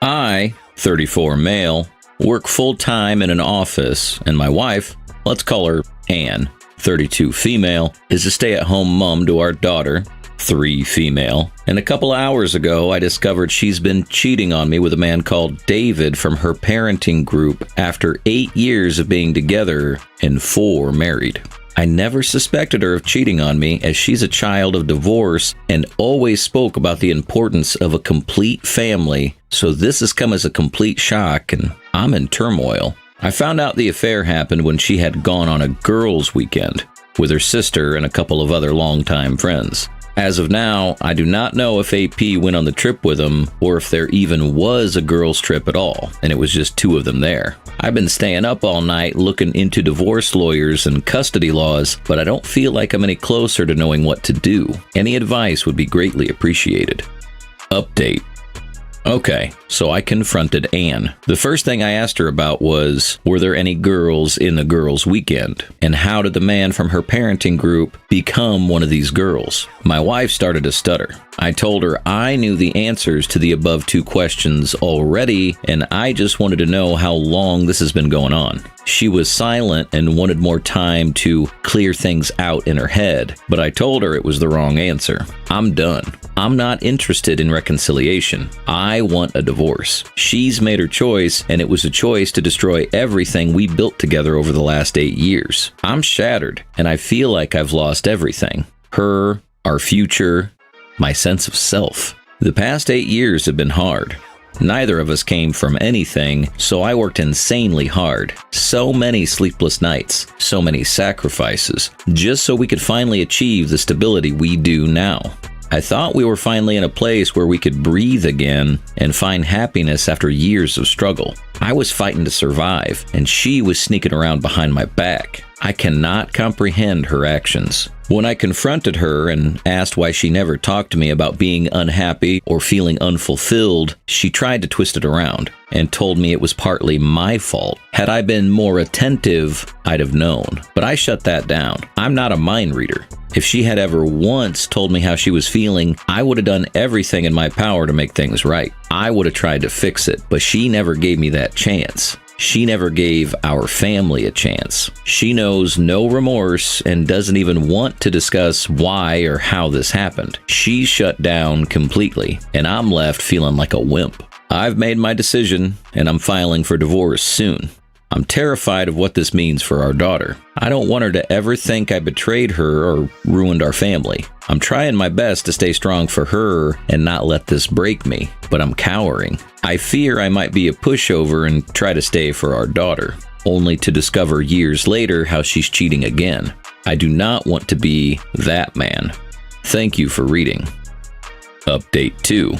I, 34 male, work full-time in an office, and my wife, let's call her Anne, 32 female, is a stay-at-home mom to our daughter, 3 female, and a couple hours ago I discovered she's been cheating on me with a man called David from her parenting group after 8 years of being together and 4 married. I never suspected her of cheating on me, as she's a child of divorce and always spoke about the importance of a complete family, so this has come as a complete shock and I'm in turmoil. I found out the affair happened when she had gone on a girls' weekend with her sister and a couple of other longtime friends. As of now, I do not know if AP went on the trip with them or if there even was a girls' trip at all, and it was just 2 of them there. I've been staying up all night looking into divorce lawyers and custody laws, but I don't feel like I'm any closer to knowing what to do. Any advice would be greatly appreciated. Update. Okay, so I confronted Anne. The first thing I asked her about was, were there any girls in the girls' weekend? And how did the man from her parenting group become one of these girls? My wife started to stutter. I told her I knew the answers to the above 2 questions already, and I just wanted to know how long this has been going on. She was silent and wanted more time to clear things out in her head, but I told her it was the wrong answer. I'm done. I'm not interested in reconciliation. I want a divorce. She's made her choice, and it was a choice to destroy everything we built together over the last 8 years. I'm shattered, and I feel like I've lost everything. Her, our future, my sense of self. The past 8 years have been hard. Neither of us came from anything, so I worked insanely hard. So many sleepless nights, so many sacrifices, just so we could finally achieve the stability we do now. I thought we were finally in a place where we could breathe again and find happiness after years of struggle. I was fighting to survive, and she was sneaking around behind my back. I cannot comprehend her actions. When I confronted her and asked why she never talked to me about being unhappy or feeling unfulfilled, she tried to twist it around and told me it was partly my fault. Had I been more attentive, I'd have known. But I shut that down. I'm not a mind reader. If she had ever once told me how she was feeling, I would have done everything in my power to make things right. I would have tried to fix it, but she never gave me that chance. She never gave our family a chance. She knows no remorse and doesn't even want to discuss why or how this happened. She shut down completely, and I'm left feeling like a wimp. I've made my decision, and I'm filing for divorce soon. I'm terrified of what this means for our daughter. I don't want her to ever think I betrayed her or ruined our family. I'm trying my best to stay strong for her and not let this break me, but I'm cowering. I fear I might be a pushover and try to stay for our daughter, only to discover years later how she's cheating again. I do not want to be that man. Thank you for reading. Update 2.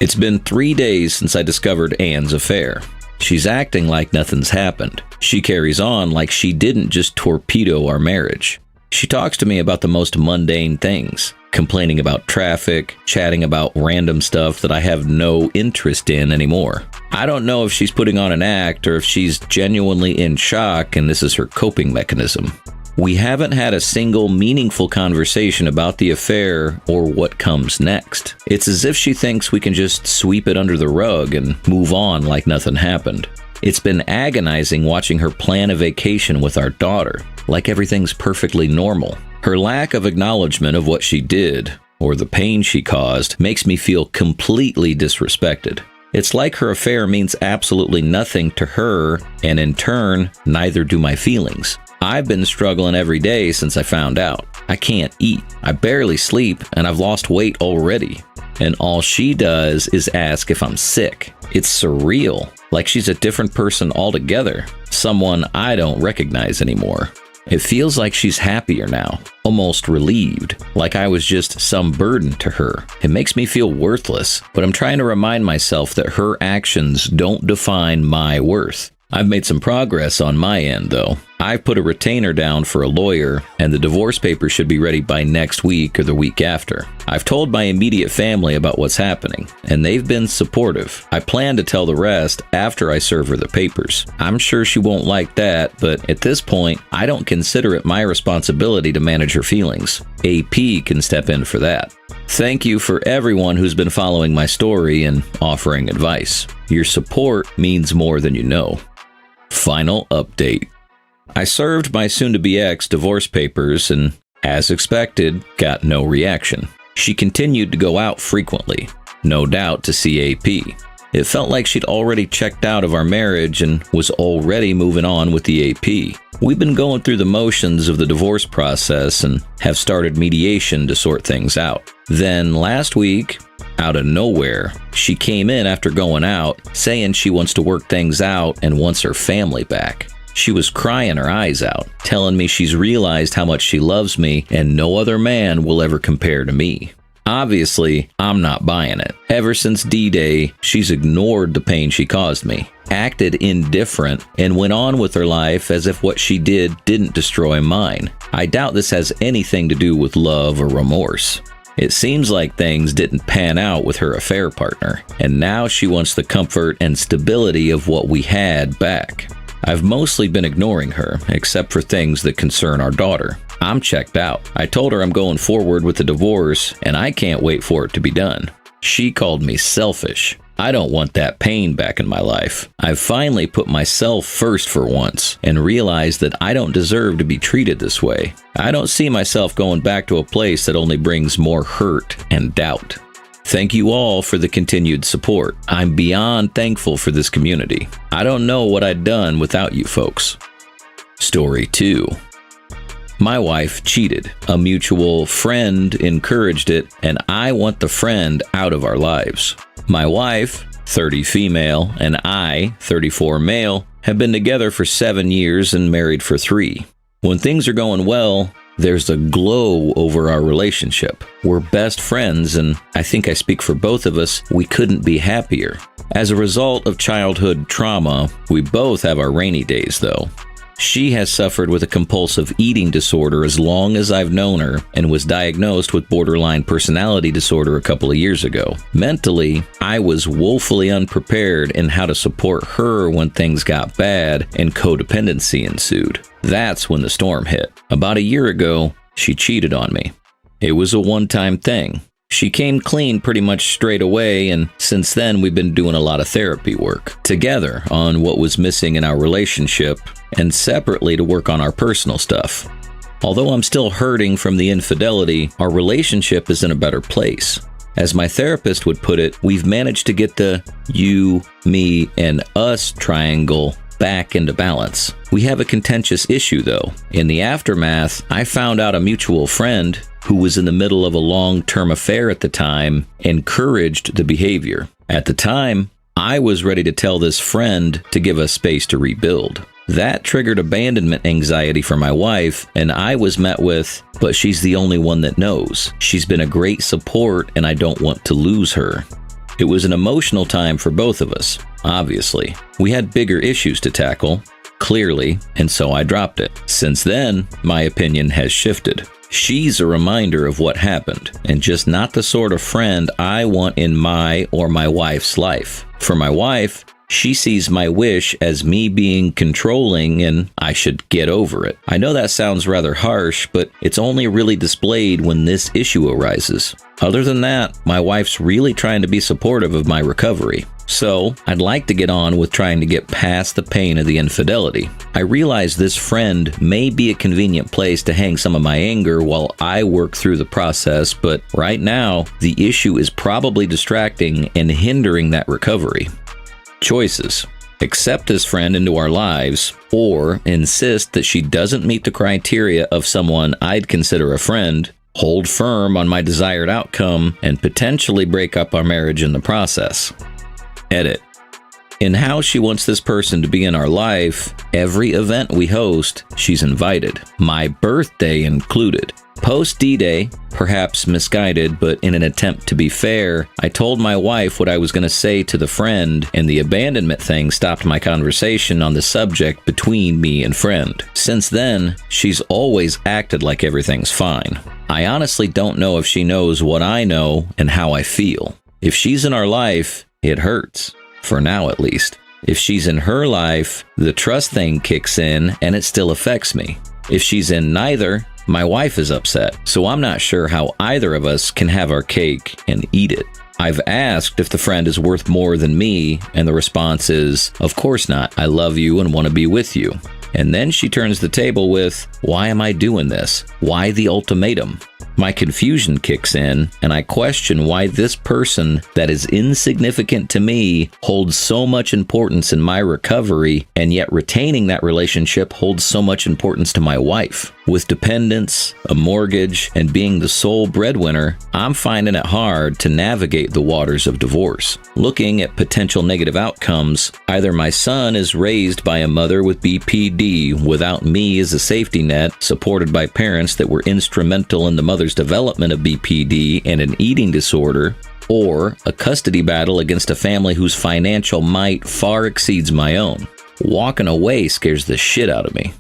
It's been 3 days since I discovered Anne's affair. She's acting like nothing's happened. She carries on like she didn't just torpedo our marriage. She talks to me about the most mundane things, complaining about traffic, chatting about random stuff that I have no interest in anymore. I don't know if she's putting on an act or if she's genuinely in shock and this is her coping mechanism. We haven't had a single meaningful conversation about the affair or what comes next. It's as if she thinks we can just sweep it under the rug and move on like nothing happened. It's been agonizing watching her plan a vacation with our daughter, like everything's perfectly normal. Her lack of acknowledgement of what she did, or the pain she caused, makes me feel completely disrespected. It's like her affair means absolutely nothing to her, and in turn, neither do my feelings. I've been struggling every day since I found out. I can't eat, I barely sleep, and I've lost weight already. And all she does is ask if I'm sick. It's surreal, like she's a different person altogether, someone I don't recognize anymore. It feels like she's happier now, almost relieved, like I was just some burden to her. It makes me feel worthless, but I'm trying to remind myself that her actions don't define my worth. I've made some progress on my end, though. I've put a retainer down for a lawyer, and the divorce papers should be ready by next week or the week after. I've told my immediate family about what's happening, and they've been supportive. I plan to tell the rest after I serve her the papers. I'm sure she won't like that, but at this point, I don't consider it my responsibility to manage her feelings. AP can step in for that. Thank you for everyone who's been following my story and offering advice. Your support means more than you know. Final update. I served my soon-to-be ex divorce papers and, as expected, got no reaction. She continued to go out frequently, no doubt to see AP. It felt like she'd already checked out of our marriage and was already moving on with the AP. We've been going through the motions of the divorce process and have started mediation to sort things out. Then last week, out of nowhere, she came in after going out, saying she wants to work things out and wants her family back. She was crying her eyes out, telling me she's realized how much she loves me and no other man will ever compare to me. Obviously, I'm not buying it. Ever since D-Day, she's ignored the pain she caused me, acted indifferent, and went on with her life as if what she did didn't destroy mine. I doubt this has anything to do with love or remorse. It seems like things didn't pan out with her affair partner, and now she wants the comfort and stability of what we had back. I've mostly been ignoring her, except for things that concern our daughter. I'm checked out. I told her I'm going forward with the divorce, and I can't wait for it to be done. She called me selfish. I don't want that pain back in my life. I've finally put myself first for once, and realized that I don't deserve to be treated this way. I don't see myself going back to a place that only brings more hurt and doubt. Thank you all for the continued support. I'm beyond thankful for this community. I don't know what I'd done without you folks. Story 2. My wife cheated. A mutual friend encouraged it, and I want the friend out of our lives. My wife, 30 female, and I, 34 male, have been together for 7 years and married for 3. When things are going well, there's a glow over our relationship. We're best friends, and I think I speak for both of us, we couldn't be happier. As a result of childhood trauma, we both have our rainy days, though. She has suffered with a compulsive eating disorder as long as I've known her and was diagnosed with borderline personality disorder a couple of years ago. Mentally, I was woefully unprepared in how to support her when things got bad and codependency ensued. That's when the storm hit. About a year ago, she cheated on me. It was a one-time thing. She came clean pretty much straight away, and since then we've been doing a lot of therapy work together on what was missing in our relationship and separately to work on our personal stuff. Although I'm still hurting from the infidelity, our relationship is in a better place. As my therapist would put it, we've managed to get the you, me, and us triangle back into balance. We have a contentious issue though. In the aftermath, I found out a mutual friend who was in the middle of a long-term affair at the time encouraged the behavior. At the time, I was ready to tell this friend to give us space to rebuild. That triggered abandonment anxiety for my wife, and I was met with, but she's the only one that knows. She's been a great support, and I don't want to lose her. It was an emotional time for both of us, obviously. We had bigger issues to tackle, clearly, and so I dropped it. Since then, my opinion has shifted. She's a reminder of what happened, and just not the sort of friend I want in my or my wife's life. For my wife, she sees my wish as me being controlling and I should get over it. I know that sounds rather harsh, but it's only really displayed when this issue arises. Other than that, my wife's really trying to be supportive of my recovery. So, I'd like to get on with trying to get past the pain of the infidelity. I realize this friend may be a convenient place to hang some of my anger while I work through the process, but right now, the issue is probably distracting and hindering that recovery. Choices. Accept this friend into our lives, or insist that she doesn't meet the criteria of someone I'd consider a friend, hold firm on my desired outcome, and potentially break up our marriage in the process. Edit. In how she wants this person to be in our life, every event we host, she's invited, my birthday included. Post D-Day, perhaps misguided, but in an attempt to be fair, I told my wife what I was going to say to the friend, and the abandonment thing stopped my conversation on the subject between me and friend. Since then, she's always acted like everything's fine. I honestly don't know if she knows what I know and how I feel. If she's in our life, it hurts. For now, at least. If she's in her life, the trust thing kicks in and it still affects me. If she's in neither, my wife is upset, so I'm not sure how either of us can have our cake and eat it. I've asked if the friend is worth more than me, and the response is, of course not, I love you and want to be with you. And then she turns the table with, why am I doing this? Why the ultimatum? My confusion kicks in, and I question why this person that is insignificant to me holds so much importance in my recovery, and yet retaining that relationship holds so much importance to my wife. With dependents, a mortgage, and being the sole breadwinner, I'm finding it hard to navigate the waters of divorce. Looking at potential negative outcomes, either my son is raised by a mother with BPD without me as a safety net, supported by parents that were instrumental in the mother's development of BPD and an eating disorder, or a custody battle against a family whose financial might far exceeds my own. Walking away scares the shit out of me.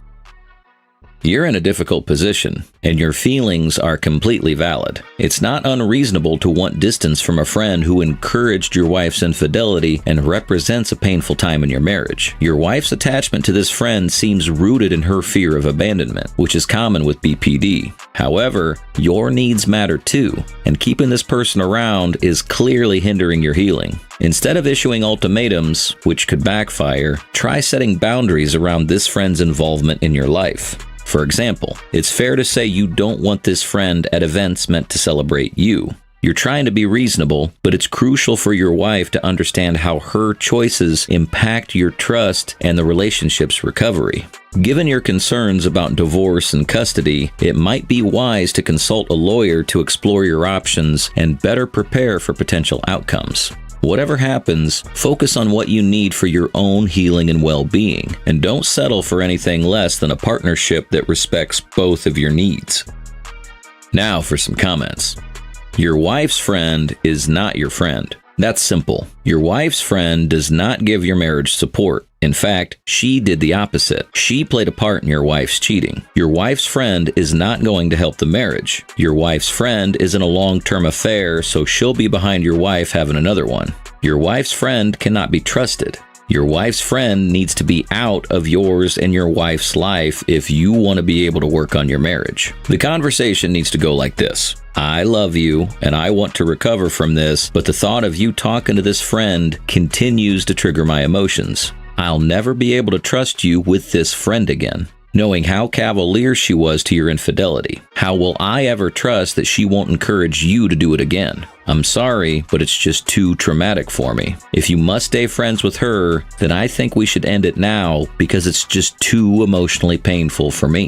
You're in a difficult position, and your feelings are completely valid. It's not unreasonable to want distance from a friend who encouraged your wife's infidelity and represents a painful time in your marriage. Your wife's attachment to this friend seems rooted in her fear of abandonment, which is common with BPD. However, your needs matter too, and keeping this person around is clearly hindering your healing. Instead of issuing ultimatums, which could backfire, try setting boundaries around this friend's involvement in your life. For example, it's fair to say you don't want this friend at events meant to celebrate you. You're trying to be reasonable, but it's crucial for your wife to understand how her choices impact your trust and the relationship's recovery. Given your concerns about divorce and custody, it might be wise to consult a lawyer to explore your options and better prepare for potential outcomes. Whatever happens, focus on what you need for your own healing and well-being, and don't settle for anything less than a partnership that respects both of your needs. Now for some comments. Your wife's friend is not your friend. That's simple. Your wife's friend does not give your marriage support. In fact, she did the opposite. She played a part in your wife's cheating. Your wife's friend is not going to help the marriage. Your wife's friend is in a long-term affair, so she'll be behind your wife having another one. Your wife's friend cannot be trusted. Your wife's friend needs to be out of yours and your wife's life if you want to be able to work on your marriage. The conversation needs to go like this. I love you and I want to recover from this, but the thought of you talking to this friend continues to trigger my emotions. I'll never be able to trust you with this friend again. Knowing how cavalier she was to your infidelity, how will I ever trust that she won't encourage you to do it again? I'm sorry, but it's just too traumatic for me. If you must stay friends with her, then I think we should end it now because it's just too emotionally painful for me.